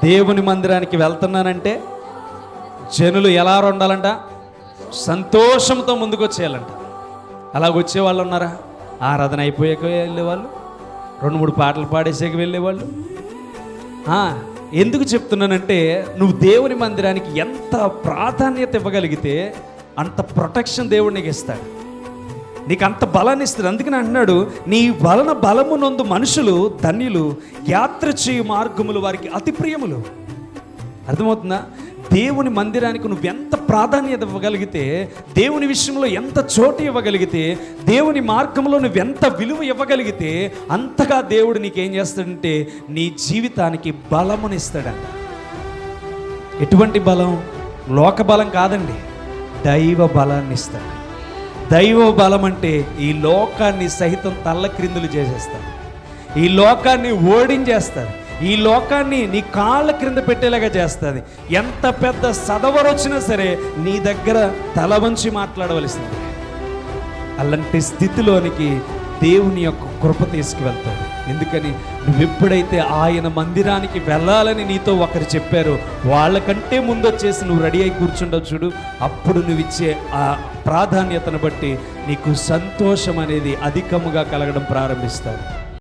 దేవుని మందిరానికి వెళ్తున్నానంటే జనులు ఎలా ఉండాలంట? సంతోషంతో ముందుకు వచ్చేయాలంట. అలాగ వచ్చేవాళ్ళు ఉన్నారా? ఆరాధన అయిపోయాక వెళ్ళేవాళ్ళు, 2-3 పాటలు పాడేసాక వెళ్ళేవాళ్ళు. ఎందుకు చెప్తున్నానంటే, నువ్వు దేవుని మందిరానికి ఎంత ప్రాధాన్యత ఇవ్వగలిగితే అంత ప్రొటెక్షన్ దేవుడు నీకు ఇస్తాడు, నీకు అంత బలాన్ని ఇస్తాడు. అందుకని అంటున్నాడు, నీ వలన బలము నొందు మనుషులు ధన్యులు, యాత్ర చేయు మార్గములు వారికి అతి ప్రియములు. అర్థమవుతుందా? దేవుని మందిరానికి నువ్వు ఎంత ప్రాధాన్యత ఇవ్వగలిగితే, దేవుని విషయంలో ఎంత చోటు ఇవ్వగలిగితే, దేవుని మార్గంలో నువ్వు ఎంత విలువ ఇవ్వగలిగితే అంతగా దేవుడు నీకేం చేస్తాడంటే నీ జీవితానికి బలమునిస్తాడంట. ఎటువంటి బలం? లోక బలం కాదండి, దైవ బలాన్ని ఇస్తాడు. దైవ బలం అంటే ఈ లోకాన్ని సహితం తల్లక్రిందులు చేసేస్తాడు, ఈ లోకాన్ని ఓడించేస్తాడు, ఈ లోకాన్ని నీ కాళ్ళ క్రింద పెట్టేలాగా చేస్తుంది. ఎంత పెద్ద సదవరు వచ్చినా సరే నీ దగ్గర తల వంచి మాట్లాడవలసింది. అలాంటి స్థితిలోనికి దేవుని యొక్క కృప తీసుకువెళ్తాడు. ఎందుకని? నువ్వెప్పుడైతే ఆయన మందిరానికి వెళ్ళాలని నీతో ఒకరు చెప్పారో వాళ్ళకంటే ముందు వచ్చేసి నువ్వు రెడీ అయి కూర్చుంటావు చూడు, అప్పుడు నువ్వు ఇచ్చే ఆ ప్రాధాన్యతను బట్టి నీకు సంతోషం అనేది అధికముగా కలగడం ప్రారంభిస్తాడు.